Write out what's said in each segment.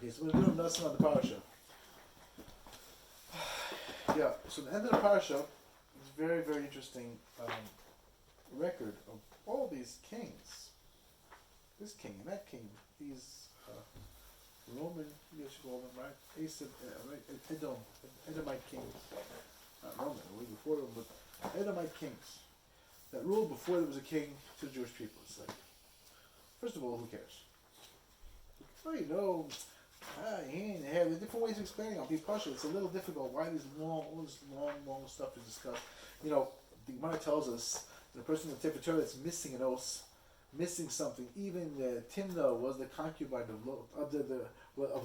Okay, so we're doing Nosson on the Parsha. Yeah, so the end of the Parsha is very, very interesting record of all these kings. This king and that king, these Roman, you should call them, right? Edomite kings. Not Roman, way before them, but Edomite kings that ruled before there was a king to the Jewish people. It's like, first of all, who cares? Well, you know, they have different ways of explaining on Parshas. It's a little difficult. Why all this long stuff to discuss? You know, the Gemara tells us that a person in the Sefer Torah that's missing an os, missing something. Even Timnah was the concubine of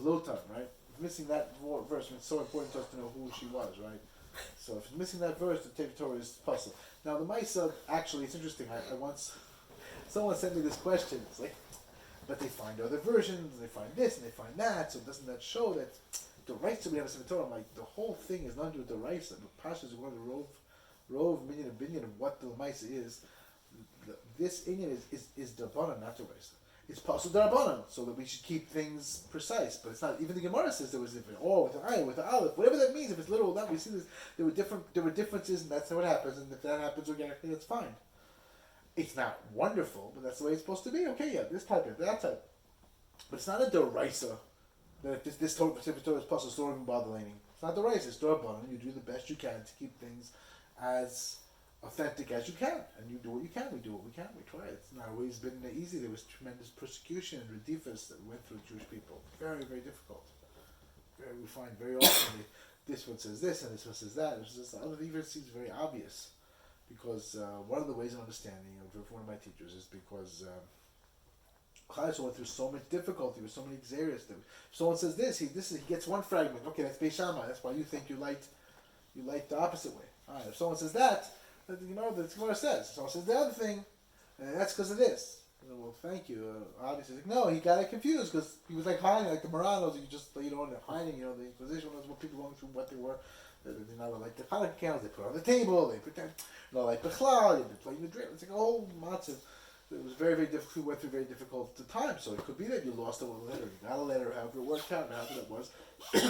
Lotan, right? Missing that verse, it's so important to us to know who she was, right? So if it's missing that verse, the Sefer Torah is puzzle. Now the Maisa, actually, it's interesting. I once, someone sent me this question. It's like, but they find other versions, and they find this, and they find that, so doesn't that show that the rights that we have in the Torah? I'm like, the whole thing is not to do with the rights. The Parshas is going to rove minion and binyan of what the Maisa is. This inyan is Darbanan, not the rights. It's Pasuk Darbanan, so that we should keep things precise, but it's not. Even the Gemara says there was different. Oh, with an ayin, with an aleph, whatever that means. If it's literal, that we see this. There were differences, and that's how it happens. And if that happens organically, that's fine. It's not wonderful, but that's the way it's supposed to be. Okay, yeah, this type, that type. But it's not a derisa that if this Torah is possible, don't even bother laning. It's not derisa, it's Darbanan. You do the best you can to keep things as authentic as you can. And you do what you can, we do what we can, we try. It's not always been easy. There was tremendous persecution and redifas that went through Jewish people. Very, very difficult. We find very often this one says this and this one says that. The other even seems very obvious. Because one of the ways of understanding of one of my teachers is because Chayes went through so much difficulty with so many xerius. If someone says this, he gets one fragment. Okay, that's Beis Shammai. That's why you think you light the opposite way. All right. If someone says that, the Gemara says. If someone says the other thing, that's because of this. Well, thank you. Obviously, like, no, he got it confused because he was like hiding, like the Moranos. You just they're hiding. The Inquisition was what people going through, what they were. They're not like the Hanukkah candles. They put on the table. They pretend. Like Bechlal, you've been playing the drill. It's like a whole matzah. It was very, very difficult. We went through very difficult times. So it could be that you lost a letter, you got a letter, however it worked out, however that was. It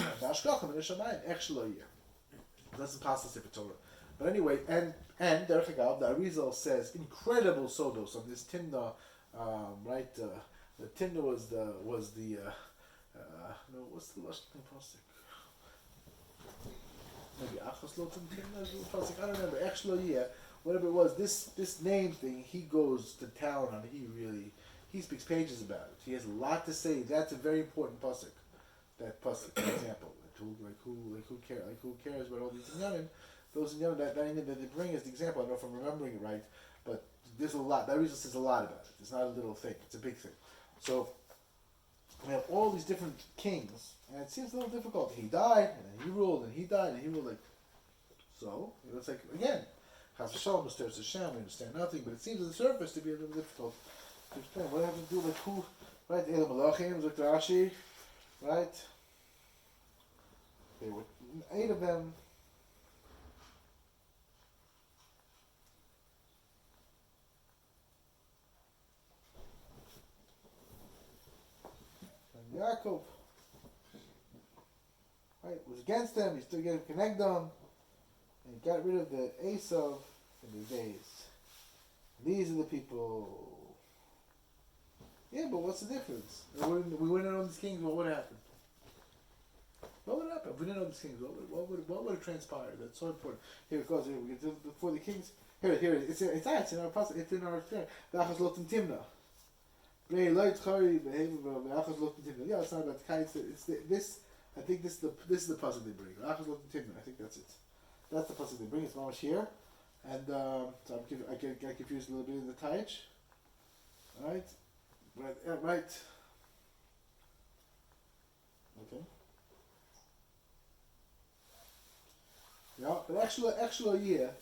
doesn't pass the Sefer Torah. But anyway, and Derech Agav, the Arizal says incredible sodos on this Timnah, right? The Timnah was the what's the last thing pasuk? Maybe Achos Lotan Timnah. I don't remember. Actually, yeah, whatever it was. This name thing, he goes to town on. He speaks pages about it. He has a lot to say. That's a very important pasuk. That pasuk, for example, who cares about all these inyanim? Those inyanim that they bring as the example. I don't know if I'm remembering it right, but there's a lot. That reason says a lot about it. It's not a little thing. It's a big thing. So we have all these different kings. And it seems a little difficult. He died, and then he ruled, and he died, and he ruled. Like, so it's like again, Chas v'Shalom, Mr. Hashem, we understand nothing, but it seems on the surface to be a little difficult to explain. What have to do with who? Right, Elam Malachim, Dr. Rashi, right? There were 8 of them. And Yaakov. Right, was against them, he still get connect them, and he got rid of the Esav in the days. These are the people. Yeah, but what's the difference? We wouldn't know these kings, what would happen? What would happen? If we didn't know these kings, what would have transpired? That's so important. Here it goes, here we get to before the kings. Here it's in our process, it's in our thing. The Achas Lotan Timna. Yeah, it's not about the kites, it's this. I think this is the puzzle they bring. I think that's it. That's the puzzle they bring. It's mamash here, and so I get confused a little bit in the taich. Right. Okay. Yeah, but actually, yeah.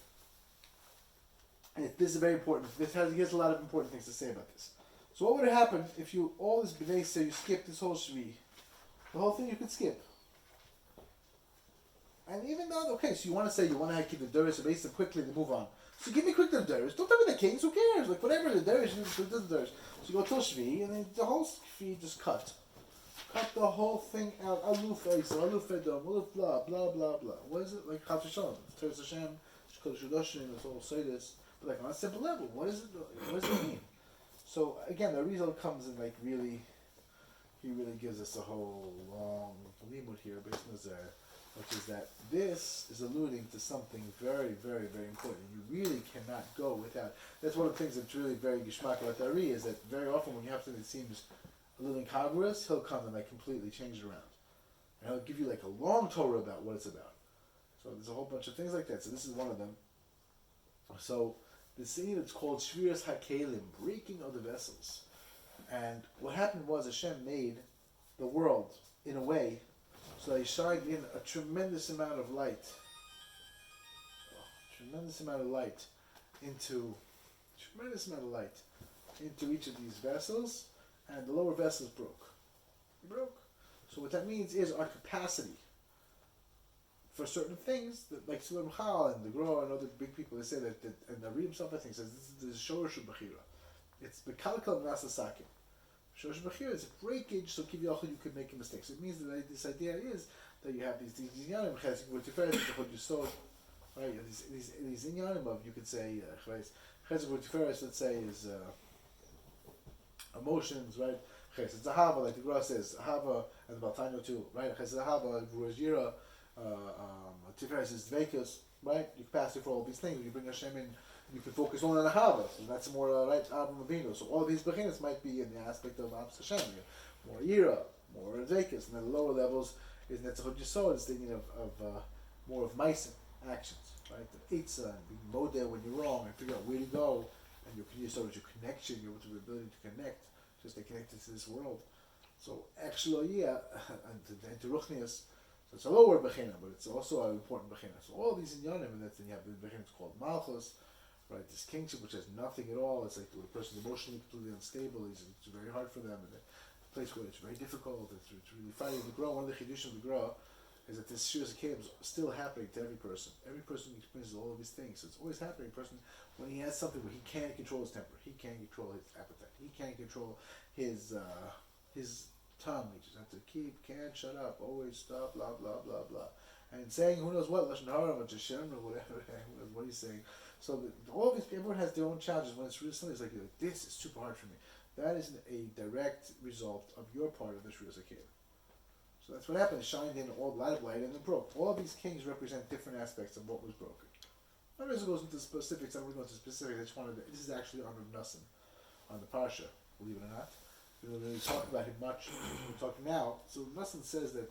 And this is very important. He has a lot of important things to say about this. So what would have happened if you all this b'nei say you skip this whole shvi? The whole thing you could skip. And even though, okay, so you want to keep the Darius and base them quickly and move on. So give me quickly the Darius. Don't tell me the kings, who cares? Like, whatever the Darius, you do the Darius. So you go till Shvi, and then the whole Shvi just cut. Cut the whole thing out. Aluf Eisa, Aluf Edom, Aluf blah, blah, blah, blah. What is it? Like Chav Shalom. Teres Hashem, Shkodesh Udoshim, it's all say this. But like on a simple level, what is it? What does it mean? So again, the result comes in like really, he really gives us a whole long limud here based on Nazar, which is that this is alluding to something very, very, very important. You really cannot go without. That's one of the things that's really very gishmak about Ari is that very often when you have something that seems a little incongruous, he'll come and like completely change it around, and he'll give you like a long Torah about what it's about. So there's a whole bunch of things like that. So this is one of them. So the scene it's called Shviras HaKelim, breaking of the vessels. And what happened was Hashem made the world in a way so that he shined in a tremendous amount of light. Into each of these vessels, and the lower vessels broke. They broke. So what that means is our capacity for certain things, that, like Sulam Chal and the Gra and other big people, they say that and Ari himself I think says this is Shorosh Bechira. It's Bekalkal Nasa Sakim. Shorosh Bechira is a breakage, so Kiviyachal you could make a mistake. So it means that this idea is that you have these Inyanim Chesed V'Tiferet V'Chod Yisod, right? These Inyanim of, you could say Chesed V'Tiferet, let's say, is emotions, right? Chesed Zahava, like the Gra says, Ahava and the Baltano too, right? Chesed Zahava, Ruajira. Tiferes is Dveikus, right? You capacity for all these things. You bring Hashem in, you can focus only on the Hava, so that's more right. Avram Avinu. So all of these beginnings might be in the aspect of Avs Hashem, more Yira, more Dveikus, and then the lower levels is Netzachot Yisod, is thinking of more of Meisim actions, right? The Eitzah and being Modeh when you're wrong and figure out where to go, and your Yisod is your connection, your ability to connect, just stay connected to this world. So actually, yeah, and to Ruchnias. So it's a lower bechina, but it's also an important bechina. So all these inyanim, and then you have the bechina called malchus, right? This kingship, which has nothing at all. It's like when a person's emotionally completely unstable. It's very hard for them, and a place where it's very difficult. It's really fighting the grow. One of the chidushim of the grow is that this shiras is still happening to every person. Every person experiences all of these things. So it's always happening. A person, when he has something where he can't control his temper, he can't control his appetite, he can't control his tongue, he just have to can't shut up, always stop, blah, blah, blah, blah. And saying who knows what, Lashon Hara, Hashem, or whatever, who knows what he's saying. So all these, everyone has their own challenges. When it's really something, it's like, this is super hard for me. That is a direct result of your part of the Shriya Zakir. So that's what happened. It shined in all light of light and then broke. All of these kings represent different aspects of what was broken. I'm not going to go into specifics, I'm going to go into specifics. I just wanted to, this is actually on Nosson, on the Parsha, believe it or not. We don't really talk about him much. We're talking now. So Nosson says that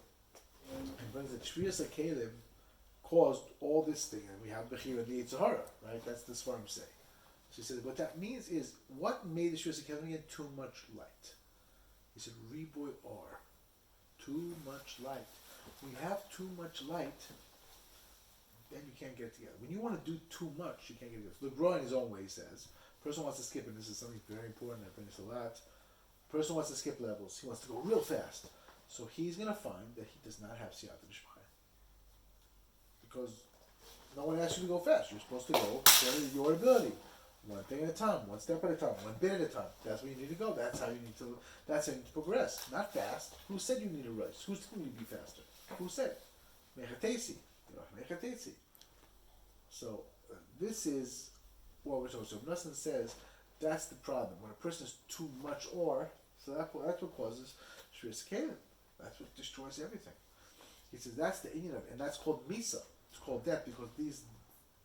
he brings that Shviras HaKelim caused all this thing, and we have Bechir and the Yitzhahara, right? That's the Svarim say. So he says what that means is what made the Shviras HaKelim get too much light. He said Riboy R, too much light. When you have too much light, then you can't get it together. When you want to do too much, you can't get it together. The Gra in his own way says, person wants to skip, and this is something very important. I bring this a lot. Person wants to skip levels. He wants to go real fast. So he's going to find that he does not have Siyata D'Shmaya. Because no one asks you to go fast. You're supposed to go according to your ability. One thing at a time, one step at a time, one bit at a time. That's where you need to go. That's how you need to progress. Not fast. Who said you need to rush? Who's telling you to be faster? Who said? Mechatesi. Mechatesi. So this is what we're talking about. So Nosson says that's the problem. When a person is too much or, so that's what causes Shviras HaKelim. That's what destroys everything. He says that's the Inyan of it, and that's called Misa. It's called death because these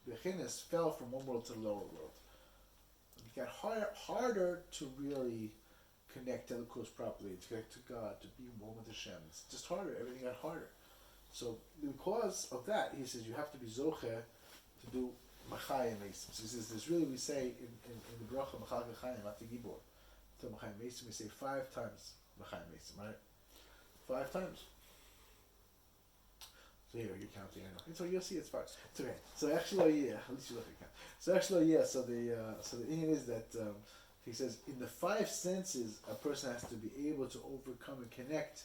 Bechinas fell from one world to the lower world. It got harder to really connect to the Kos properly, to connect to God, to be one with Hashem. It's just harder. Everything got harder. So because of that, he says you have to be Zocher to do Machayim Mesim. So he says there's really, we say in the Bracha Machal Machayim Ati Gibor. To Machayim Mesim we say 5 times Machayim Mesim, right? 5 times. So here you're counting. I know. And so you'll see it's 5. It's okay. So actually, yeah. At least you look at count. So actually, yeah. So the thing is that he says in the 5 senses a person has to be able to overcome and connect,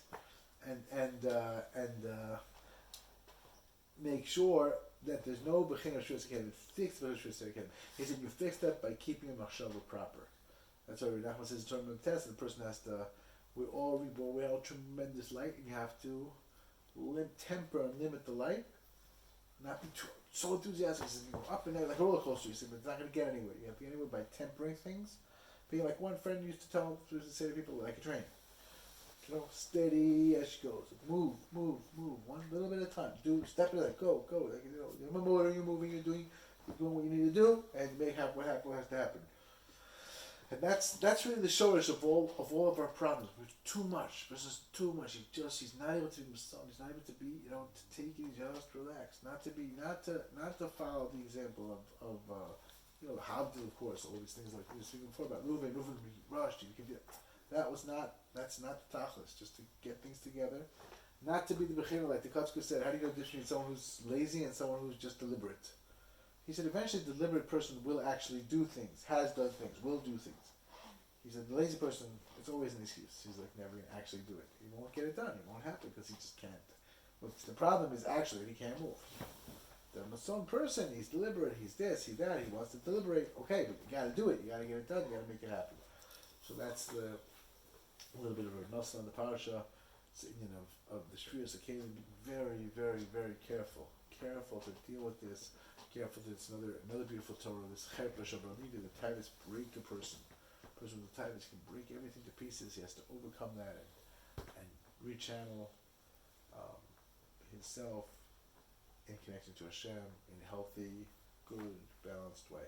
and make sure that there's no Bechina Shviras HaKelim. Fix the Shviras HaKelim. He said you fix that by keeping a machshava proper. That's why Nachman says in terms of test, the person has to we're all reborn. We have tremendous light, and you have to temper and limit the light. Not be too, so enthusiastic. You go up and down like a roller coaster. You say, but it's not going to get anywhere. You have to get anywhere by tempering things. Being like one friend used to say to people, like a train. Steady as she goes. Move. One little bit at a time. Step at a time. Go. Like, remember what are you moving? You're doing what you need to do, and make what has to happen. And that's really the shortage of all of our problems. We're too much. There's just too much. He's not able to be Nosson. He's not able to be, to take it, just relax. Not to follow the example of Havdil, of course, all these things like we were speaking before about Reuven rushed. You can do that's not the tachlis. Just to get things together, not to be the bechira like the Kotzker said. How do you know the difference between someone who's lazy and someone who's just deliberate? He said eventually the deliberate person will actually do things, has done things, will do things. He said the lazy person, it's always an excuse. He's like never going to actually do it. He won't get it done. It won't happen because he just can't. But the problem is actually that he can't move. The Nosson person, he's deliberate, he's this, he's that, he wants to deliberate. Okay, but you got to do it. You got to get it done. You got to make it happen. So that's a little bit of a Nosson on the Parshas. Of the Shrius Akalim. Be very, very, very careful to deal with this. Careful that it's another beautiful Torah. This Cherpa Shabramida, the tightest break a person. A person with the tightest can break everything to pieces. He has to overcome that and rechannel himself in connection to Hashem in a healthy, good, balanced way.